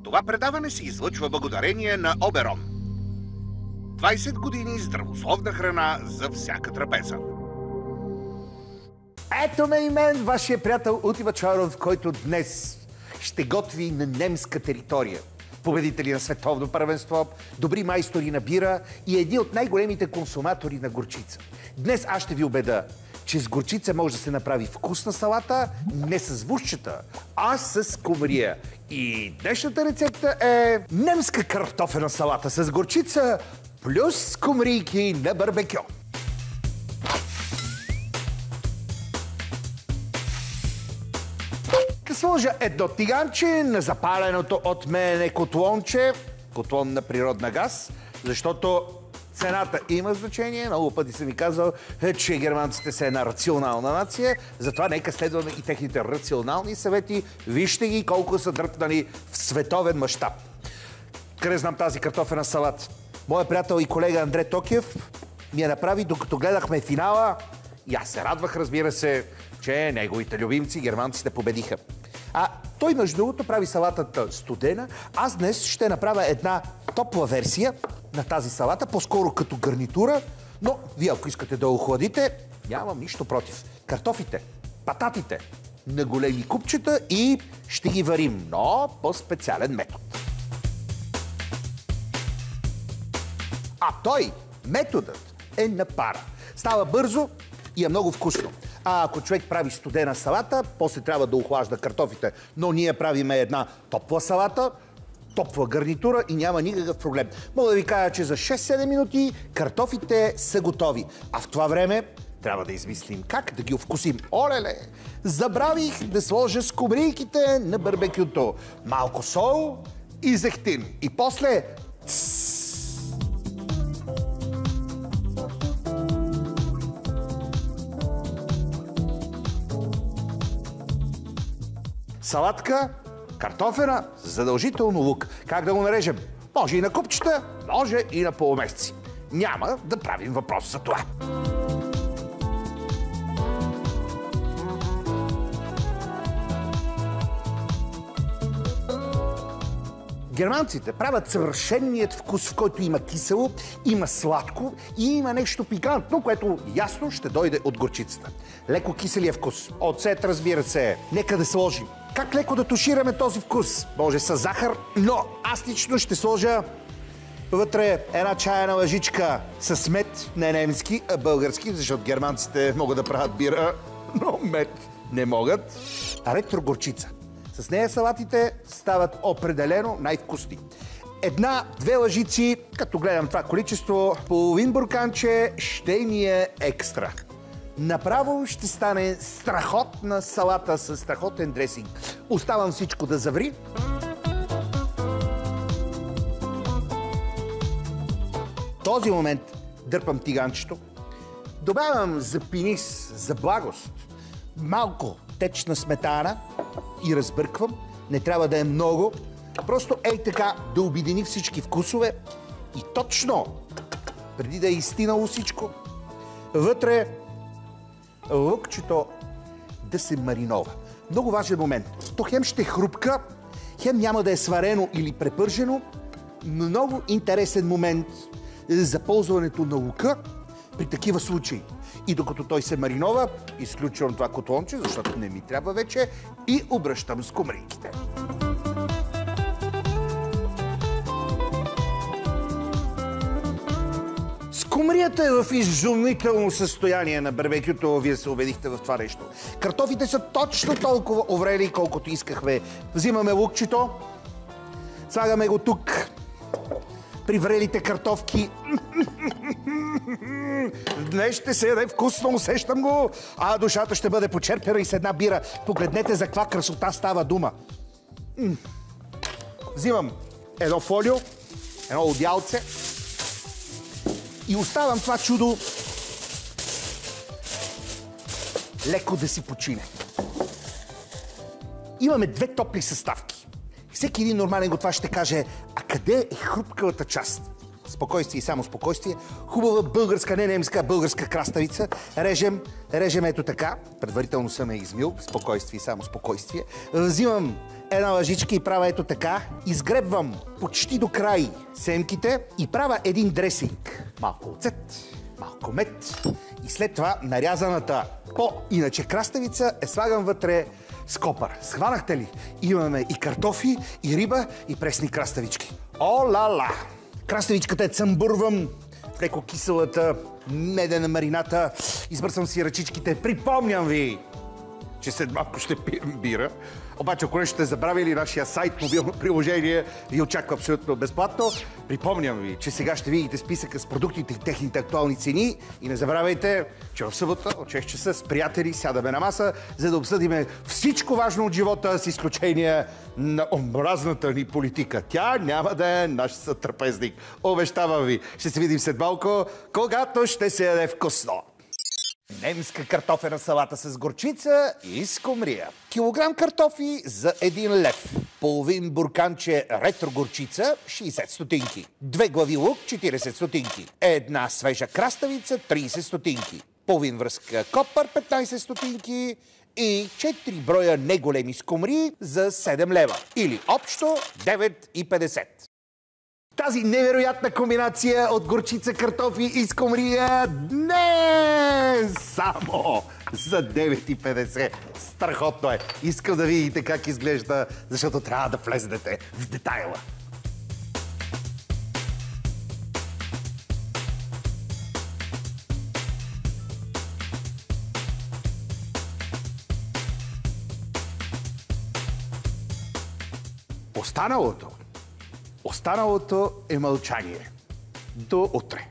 Това предаване се излъчва благодарение на Оберон. 20 години здравословна храна за всяка трапеза. Ето ме и мен, вашия приятел Утима Чаров, който днес ще готви на немска територия. Победители на световно първенство, добри майстори на бира и едни от най-големите консуматори на горчица. Днес аз ще ви убеда, че с горчица може да се направи вкусна салата, не с вушчета, а с кумрия. И днешната рецепта е немска картофена салата с горчица плюс кумрийки на барбекю. Да сложа едно тиганче на запаленото от мен котлонче, котлон на природна газ, защото цената има значение. Много пъти съм ви казал, че германците са една рационална нация, затова нека следваме и техните рационални съвети. Вижте ги колко са дръпнали в световен мащаб. Къде знам тази картофена салат? Моя приятел и колега Андре Токиев ми я направи, докато гледахме финала. И аз се радвах, разбира се, че неговите любимци, германците, победиха. А той, между другото, прави салатата студена. Аз днес ще направя една топла версия на тази салата, по-скоро като гарнитура, но вие, ако искате да охладите, нямам нищо против. Картофите, пататите на големи купчета и ще ги варим, но по специален метод. А той, методът е на пара. Става бързо и е много вкусно. А ако човек прави студена салата, после трябва да охлажда картофите. Но ние правиме една топла салата, топла гарнитура и няма никакъв проблем. Мога да ви кажа, че за 6-7 минути картофите са готови. А в това време трябва да измислим как да ги овкусим. Олеле! Забравих да сложа скумрийките на барбекюто. Малко сол и зехтин. И после... салатка, картофена, задължително лук. Как да го нарежем? Може и на купчета, може и на полумесеци. Няма да правим въпрос за това. Германците правят съвършеният вкус, в който има кисело, има сладко и има нещо пикантно, което ясно ще дойде от горчицата. Леко киселия вкус. Оцет, разбира се. Нека да сложим. Как леко да тушираме този вкус? Може с захар, но аз лично ще сложа вътре една чайна лъжичка с мед, не немски, а български, защото германците могат да правят бира, но мед не могат. Ретрогорчица. С нея салатите стават определено най-вкусни. Една-две лъжици, като гледам това количество, половин бурканче ще ни е екстра. Направо ще стане страхотна салата с страхотен дресинг. Оставам всичко да заври. В този момент дърпам тиганчето, добавям за пинис, за благост, малко течна сметана и разбърквам. Не трябва да е много. Просто ей така да обедини всички вкусове и точно преди да е изстинало всичко, вътре лукчето да се маринова. Много важен момент. То хем ще хрупка, хем няма да е сварено или препържено. Много интересен момент за ползването на лука при такива случаи. И докато той се маринова, изключвам това котлонче, защото не ми трябва вече, и обръщам скумрийките. Скумрията е в изумително състояние на барбекюто, вие се убедихте в това нещо. Картофите са точно толкова оврели, колкото искахме. Взимаме лукчето, слагаме го тук, при врелите картофки. Днес ще се яде вкусно, усещам го, а душата ще бъде почерпена и с една бира. Погледнете за каква красота става дума. Взимам едно фолио, едно одялце и оставам това чудо леко да си почине. Имаме две топли съставки. Всеки един нормален готвач ще каже, а къде е хрупкавата част? Спокойствие и само спокойствие. Хубава българска, не немска, българска краставица. Режем ето така. Предварително съм я измил. Спокойствие и само спокойствие. Взимам една лъжичка и правя ето така. Изгребвам почти до край семките и правя един дресинг. Малко оцет, малко мед и след това нарязаната по-иначе краставица слагам вътре с копър. Схванахте ли? Имаме и картофи, и риба, и пресни краставички. О-ла-ла! Краставичката цъмбурвам в леко киселата медена марината. Избърсвам си ръчичките. Припомням ви, че след малко ще пием бира. Обаче, ако не сте забравили, нашия сайт, мобилно приложение ви очаква абсолютно безплатно. Припомням ви, че сега ще видите списъка с продуктите и техните актуални цени. И не забравяйте, че в събота от 6 часа с приятели сядаме на маса, за да обсъдиме всичко важно от живота, с изключение на омразната ни политика. Тя няма да е наш сътрапезник. Обещавам ви. Ще се видим след малко, когато ще се яде вкусно. Немска картофена салата с горчица и скумрия. Килограм картофи за 1 лев. Половин бурканче ретро горчица 60 стотинки. 2 глави лук 40 стотинки. Една свежа краставица 30 стотинки. Половин връзка копър 15 стотинки. И 4 броя неголеми скумрии за 7 лева. Или общо 9,50. Тази невероятна комбинация от горчица, картофи и скумрия днес само за 9,50. Страхотно е. Искам да видите как изглежда, защото трябва да влезнете в детайла. Останалото е мълчание. До утре.